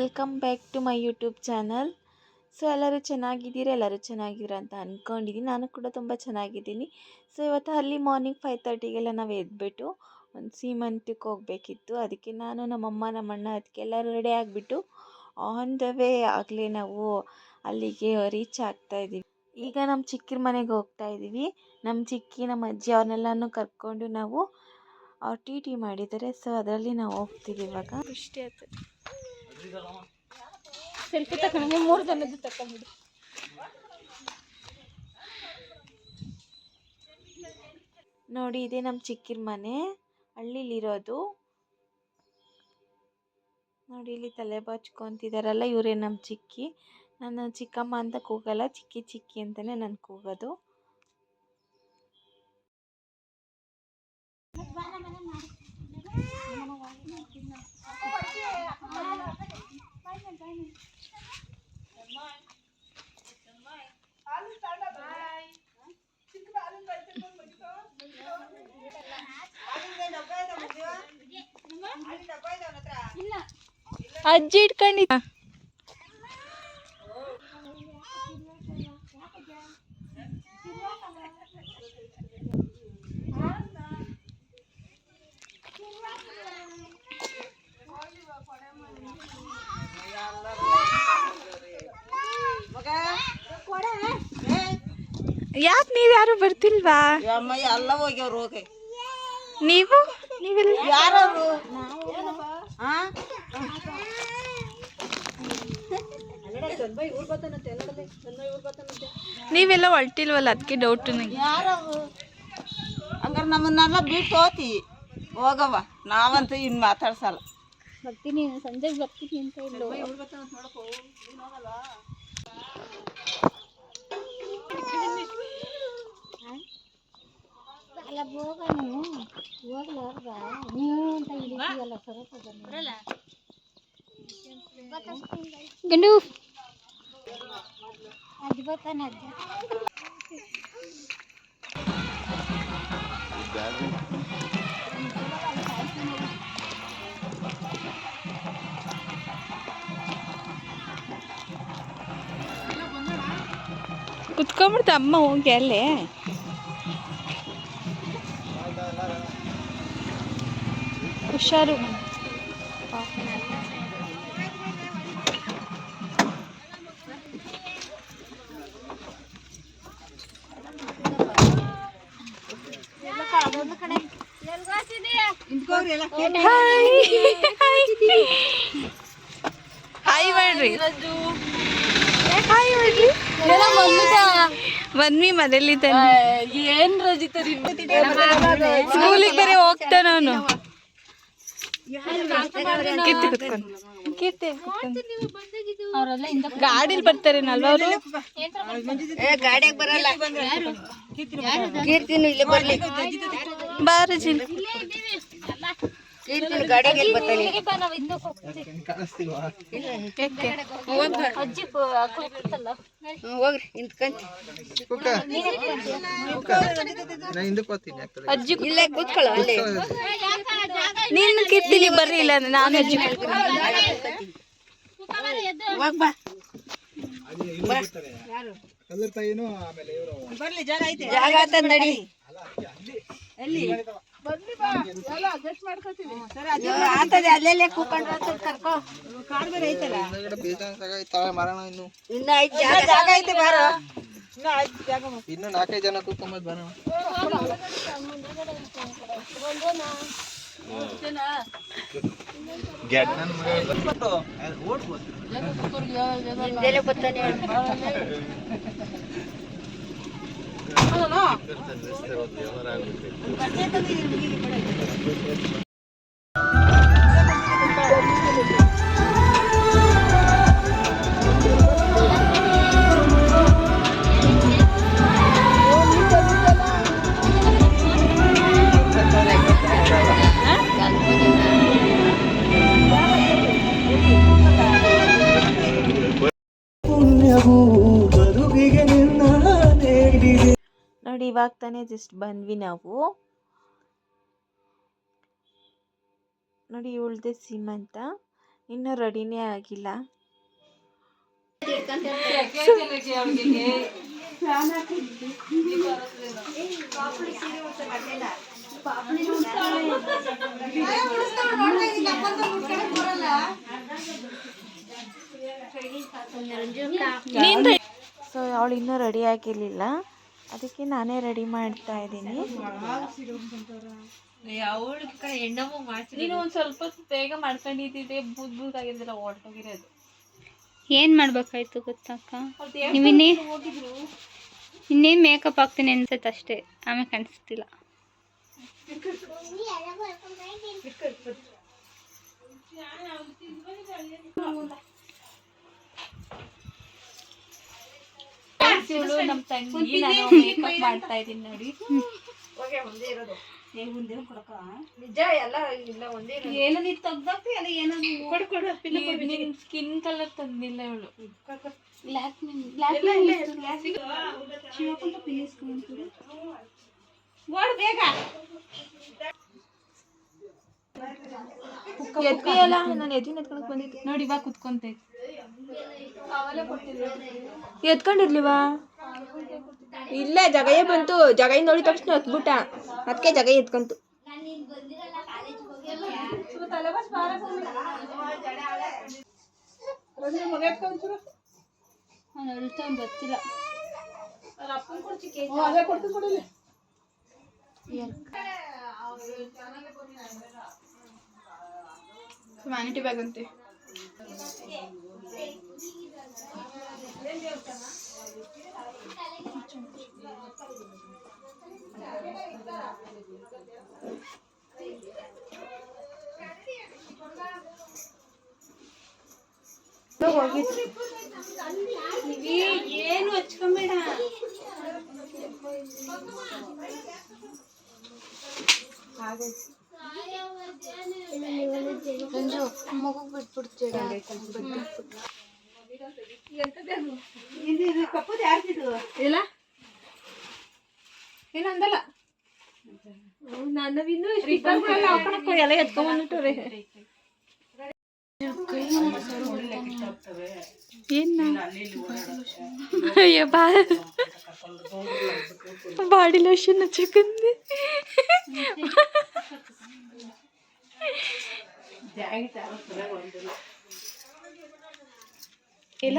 Welcome back to my YouTube channel. So ಎಲ್ಲರೂ ಚೆನ್ನಾಗಿದ್ದೀರಾ, ಎಲ್ಲರೂ ಚೆನ್ನಾಗಿದ್ದೀರಾ ಅಂತ ಅಂದ್ಕೊಂಡಿದ್ದೀನಿ. ನಾನು ಕೂಡ ತುಂಬ ಚೆನ್ನಾಗಿದ್ದೀನಿ. ಸೊ ಇವತ್ತು ಅರ್ಲಿ ಮಾರ್ನಿಂಗ್ 5:30ಗೆಲ್ಲ ನಾವು ಎದ್ಬಿಟ್ಟು ಒಂದು ಸೀಮಂತಕ್ಕೆ ಹೋಗಬೇಕಿತ್ತು. ಅದಕ್ಕೆ ನಾನು ನಮ್ಮಮ್ಮ ನಮ್ಮಣ್ಣ ಅದಕ್ಕೆ ಎಲ್ಲರೂ ರೆಡಿ ಆಗಿಬಿಟ್ಟು ಆನ್ ದ ವೇ ಆಗಲೇ ನಾವು ಅಲ್ಲಿಗೆ ರೀಚ್ ಆಗ್ತಾಯಿದ್ದೀವಿ. ಈಗ ನಮ್ಮ ಚಿಕ್ಕಿರ ಮನೆಗೆ ಹೋಗ್ತಾ ಇದ್ದೀವಿ. ನಮ್ಮ ಚಿಕ್ಕಿ ನಮ್ಮ ಅಜ್ಜಿ ಅವ್ರನ್ನೆಲ್ಲನೂ ಕರ್ಕೊಂಡು ನಾವು ಟಿ ಮಾಡಿದ್ದಾರೆ. ಸೊ ಅದರಲ್ಲಿ ನಾವು ಹೋಗ್ತೀವಿ. ಇವಾಗ ಖುಷಿ ಆಗ್ತದೆ. ಸೆಲ್ಫಿ ತಗೊಂಡು 3 ಜನದ್ದು ತಗೊಂಡ್ಬಿಡಿ. ನೋಡಿ, ಇದೇ ನಮ್ಮ ಚಿಕ್ಕಿರ ಮನೆ, ಹಳ್ಳಿಲಿರೋದು. ನೋಡಿ, ಇಲ್ಲಿ ತಲೆ ಬಾಚ್ಕೊತಿದಾರಲ್ಲ, ಇವರೇ ನಮ್ಮ ಚಿಕ್ಕಿ. ನಾನು ಚಿಕ್ಕಮ್ಮ ಅಂತ ಕೂಗಲ್ಲ, ಚಿಕ್ಕಿ ಚಿಕ್ಕಿ ಅಂತಲೇ ನಾನು ಕೂಗೋದು. ಅಜ್ಜಿ ಇಟ್ಕೊಂಡಿದ್ದ ಯಾಕೆ ನೀವು ಯಾರು ಬರ್ತಿಲ್ವಾ? ಎಲ್ಲ ಹೋಗ್ಯವ್ರು. ಹೋಗಿ ನೀವು ನೀವೆಲ್ಲ ಯಾರು ನೀವೆಲ್ಲ ಹೊಲ್ಟಿಲ್ವಲ್ಲ, ಅದಕ್ಕೆ ಡೌಟ್ ನಂಗೆ. ಯಾರವು ಹಂಗಾರೆ ನಮ್ಮನ್ನೆಲ್ಲ ಬಿಟ್ಟು ಹೋತಿ ಹೋಗವ. ನಾವಂತೂ ಇನ್ನು ಮಾತಾಡ್ಸಲ್ಲ. ಬರ್ತೀನಿ, ಸಂಜೆಗೆ ಬರ್ತೀನಿ ಅಂತ ಇಲ್ಲ. ಅಲ್ಲ ಹೋಗನು ಹೋಗ್ಲಾರ್ದ ನೀವು ಅಂತ ಹಿಡಿತೀಯಲ್ಲ ಸರಸದಲ್ಲ ಗಂಡು ಅಜ್ಜಿ ಬರ್ತಾನೆ. ಅಜ್ಜಿ ಕುತ್ಕೊಂಡ್ಬಿಡ್ತ ಅಮ್ಮ ಹೋಗಿ ಅಲ್ಲೇ. ಹುಷಾರು. ಹಾಯ್ ಮಾಡ್ರಿ, ಹಾಯ್ ಮಾಡ್ರಿ. ಬನ್ನಿ ಮನೇಲಿ ಏನ್ ರಜಿತ ಸ್ಕೂಲಿಗೆ ಬೇರೆ ಹೋಗ್ತಾನ ಅವನು. ಕೀರ್ತಿ ಕುತ್ಕೊಂಡು, ಕೀರ್ತಿ ಗಾಡಿಲಿ ಬರ್ತಾರೇನಲ್ವ ಅವರು? ಗಾಡಿಯಾಗ ಬರಲ್ಲ. ಕೀರ್ತಿನು ಇಲ್ಲಿ ಬರ್ಲಿ. ಬಾರಜಿ ಕೀರ್ತಿನ ಗಾಡಿಯಾಗ ಎಲ್ಲಿ ಬರ್ತಾನೆ? ಹೋಗ್ರಿ ನಿಂತ್ಕಂತ ಅಜ್ಜಿ ಇಲ್ಲೇ ಕೂತ್ಕೊಳ್ಳ. ಅಲ್ಲಿ ನೀನು ಕೀರ್ತಿಲಿ ಬರ್ರಿ, ಇಲ್ಲ ನಾನು ಅಜ್ಜಿ ಹೋಗ್ಬಾ. ಬರ್ಲಿ, ಜಾಗ ಐತೆ. ಜಾಗ ಆತ ನಡಿ. ಆತದೆ ಅಲ್ಲೆಲ್ಲೇ ಕೂತ್ಕೊಂಡ್ರೆ ಕರ್ಕೋ. ಕಾರ್ ಬೇರೆ ಐತಲ್ಲ, ಇನ್ನ 5 ಜಾಗ ಐತೆ. ಬಾರ, ಇನ್ನು 4 ಜನ ಕೂತ್ಕೊಂಡ್ ಬರೋಣ. ನೋಡಿ, ಇವಾಗ ತಾನೇ ಜಸ್ಟ್ ಬಂದ್ವಿ ನಾವು. ನೋಡಿ, ಇವಳ್ದೆ ಸೀಮಂತ. ಇನ್ನೂ ರೆಡಿನೇ ಆಗಿಲ್ಲ. ಸೊ ಅವಳು ಇನ್ನೂ ರೆಡಿ ಆಗಿರಲಿಲ್ಲ, ಅದಕ್ಕೆ ನಾನೇ ರೆಡಿ ಮಾಡ್ತಾ ಇದ್ದೀನಿ. ನೀನು ಒಂದು ಸ್ವಲ್ಪ ಬೇಗ ಮಾಡ್ಕೊಂಡಿದ್ದಿದೆ, ಬೂದಾಗಿರೋದಿಲ್ಲ, ಹೊರಟೋಗಿರೋದು. ಏನು ಮಾಡ್ಬೇಕಾಯ್ತು ಗೊತ್ತಕ್ಕ, ಇನ್ನೇನು ಮೇಕಪ್ ಹಾಕ್ತೀನಿ ಅನ್ಸುತ್ತೆ ಅಷ್ಟೇ, ಆಮೇಲೆ ಕಾಣಿಸ್ತಿಲ್ಲ. ನಮ್ಮ ತಂಗಿ ನಾನು ಮೇಕಪ್ ಮಾಡ್ತಾ ಇದ್ದೀನಿ ನೋಡಿ. ಏನು ನೀನು ತೆಗ್ದಾಕ್ತಿ ಅಲ್ಲ, ಏನೋ ನಿನ್ ಸ್ಕಿನ್ ಕಲರ್ ತಂದಿಲ್ಲ ಇವಳು. ಎದ್ವಿಯಲ್ಲ, ನಾನು ಎದ್ವಿನ ಎತ್ಕೊಳಕ್ ಬಂದಿದ್ದೆ ನೋಡಿ, ಬಾ ಕುತ್ಕೊಂತೆ. ಎತ್ಕೊಂಡಿರ್ಲಿವಾ? ಇಲ್ಲ, ಜಗಯ್ಯ ಬಂತು. ಜಗಯ್ಯ ನೋಡಿ ತಕ್ಷಣ ಹತ್ಬಿಟ್ಟ, ಅದಕ್ಕೆ ಜಗಯ್ಯ ಎತ್ಕೊಂತು. ಗೊತ್ತಿಲ್ಲ. ವ್ಯಾನಿಟಿ ಬ್ಯಾಗ್ ಅಂತೆ. ಏನು ಹಚ್ಕೊಂಬೇಡ. ಮಗುಗ್ ಬಿಟ್ಬಿಡ್ತೀರ. ಇಲ್ಲ ಏನಂದಲ್ಲ, ಎಲ್ಲ ಎತ್ಕೊಂಡ್ಬಂದ್ಬಿಟ್ಟವ್ರೆ. Body lotion ಹಚ್ಚಕಂದೆ. ಇಲ್ಲ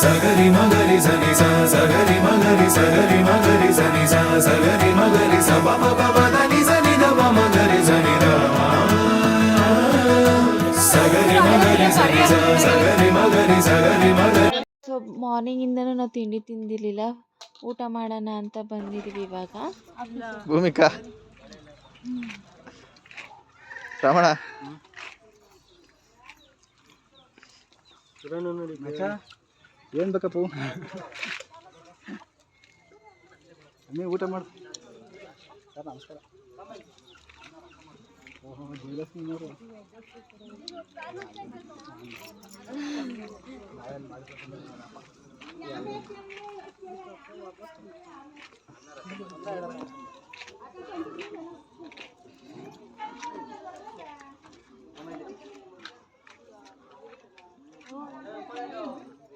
ಸಗರಿ ಮಗರಿ ಸನಿ ಸ ಸಗರಿ ಮಗರಿ ಸಗರಿ ಮಗರಿ ಸನಿ ಸ ಸಗರಿ ಮಗರಿ ಸ ಬ ಬ ಬ ನಿ ಸನಿ ದ ಬ ಮಗರಿ ಸನಿ ದ ಸಗರಿ ಮಗರಿ ಸನಿ ಸ ಸಗರಿ ಮಗರಿ ಸಗರಿ ಮಗರಿ. ಸೊ ಮಾರ್ನಿಂಗಿಂದನೂ ನಾವು ತಿಂಡಿ ತಿಂದಿರಲಿಲ್ಲ, ಊಟ ಮಾಡೋಣ ಅಂತ ಬಂದಿದ್ದೀವಿ ಇವಾಗ. ಭೂಮಿಕಾ, ರಮಣ, ಏನು ಬೇಕಪ್ಪ? ನೀವು ಊಟ ಮಾಡಿ ಸರ್. ನಮಸ್ಕಾರ. ಓಹೋ, ಜಯಲಕ್ಷ್ಮಿಯವರು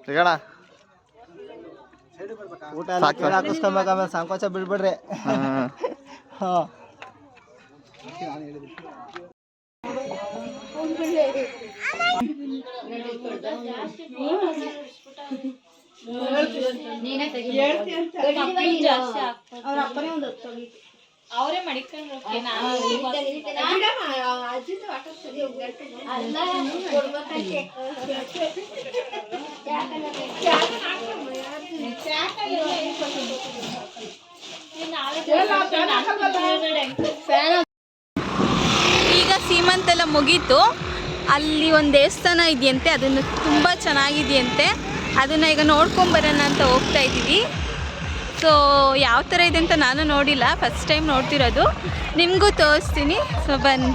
ಸಿಗೋಣ. ಊಟ ಹಾಕಿಸ್ಕೊಬೇಕು, ಆಮೇಲೆ ಸಂಕೋಚ ಬಿಡ್ಬಿಡ್ರಿ. ಹಾಂ, ಅವರೇ ಮಡಿಕೊಂಡು ಈಗ ಸೀಮಂತೆಲ್ಲ ಮುಗೀತು. ಅಲ್ಲಿ ಒಂದು ದೇವಸ್ಥಾನ ಇದೆಯಂತೆ, ಅದನ್ನು ತುಂಬ ಚೆನ್ನಾಗಿದೆಯಂತೆ. ಅದನ್ನು ಈಗ ನೋಡ್ಕೊಂಬರೋಣ ಅಂತ ಹೋಗ್ತಾ ಇದ್ದೀವಿ. ಸೊ ಯಾವ ಥರ ಇದೆ ಅಂತ ನಾನು ನೋಡಿಲ್ಲ, ಫಸ್ಟ್ ಟೈಮ್ ನೋಡ್ತಿರೋದು. ನಿಮಗೂ ತೋರಿಸ್ತೀನಿ, ಸೊ ಬನ್ನಿ.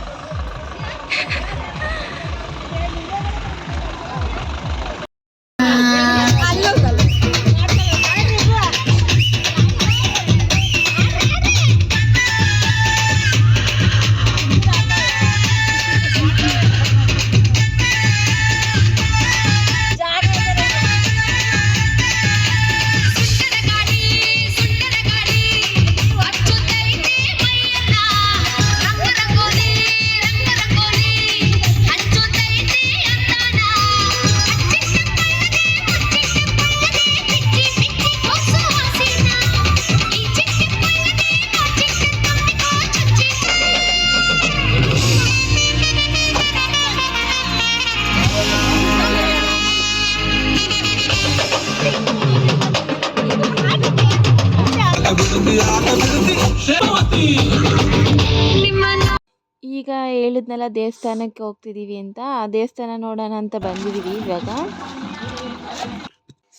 ಈಗ ಹೇಳಿದ್ನಲ್ಲ ದೇವಸ್ಥಾನಕ್ಕೆ ಹೋಗ್ತಿದ್ದೀವಿ ಅಂತ, ಆ ದೇವಸ್ಥಾನ ನೋಡೋಣ ಅಂತ ಬಂದಿದ್ದೀವಿ ಇವಾಗ.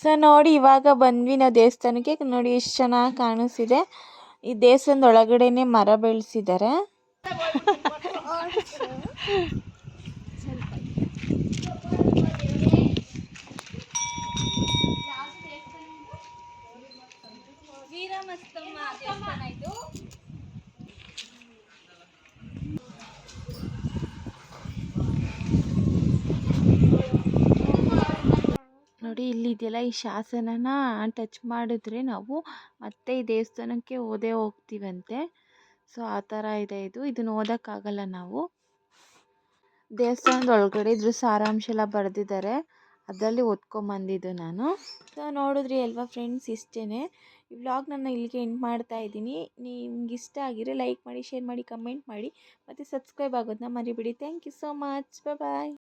ಸೊ ನೋಡಿ, ಇವಾಗ ಬಂದ್ವಿ ನಾವು ದೇವಸ್ಥಾನಕ್ಕೆ. ನೋಡಿ ಎಷ್ಟು ಚೆನ್ನಾಗಿ ಕಾಣಿಸ್ತಿದೆ. ಈ ದೇವಸ್ಥಾನದ ಒಳಗಡೆನೆ ಮರ ಬೆಳೆಸಿದ್ದಾರೆ. ನೋಡಿ ಇಲ್ಲಿ ಇದೆಯಲ್ಲ, ಈ ಶಾಸನನ ಟಚ್ ಮಾಡಿದ್ರೆ ನಾವು ಮತ್ತೆ ಈ ದೇವಸ್ಥಾನಕ್ಕೆ ಹೋಗ್ತೀವಂತೆ. ಸೊ ಆ ಥರ ಇದೆ ಇದು. ಇದನ್ನು ಓದೋಕ್ಕಾಗಲ್ಲ ನಾವು. ದೇವಸ್ಥಾನದ ಒಳಗಡೆ ಇದ್ರ ಸಾರಾಂಶ ಎಲ್ಲ ಬರೆದಿದ್ದಾರೆ, ಅದರಲ್ಲಿ ಓದ್ಕೊಂಬಂದಿದ್ದು ನಾನು. ಸೊ ನೋಡಿದ್ರಿ ಅಲ್ವಾ ಫ್ರೆಂಡ್ಸ್, ಇಷ್ಟೇ ಈ ವ್ಲಾಗ್. ನಾನು ಇಲ್ಲಿಗೆ ಎಂಡ್ ಮಾಡ್ತಾ ಇದ್ದೀನಿ. ನಿಮ್ಗೆ ಇಷ್ಟ ಆಗಿದ್ರೆ ಲೈಕ್ ಮಾಡಿ, ಶೇರ್ ಮಾಡಿ, ಕಮೆಂಟ್ ಮಾಡಿ, ಮತ್ತು ಸಬ್ಸ್ಕ್ರೈಬ್ ಆಗೋದನ್ನ ಮರಿಬೇಡಿ. Thank you so much. Bye.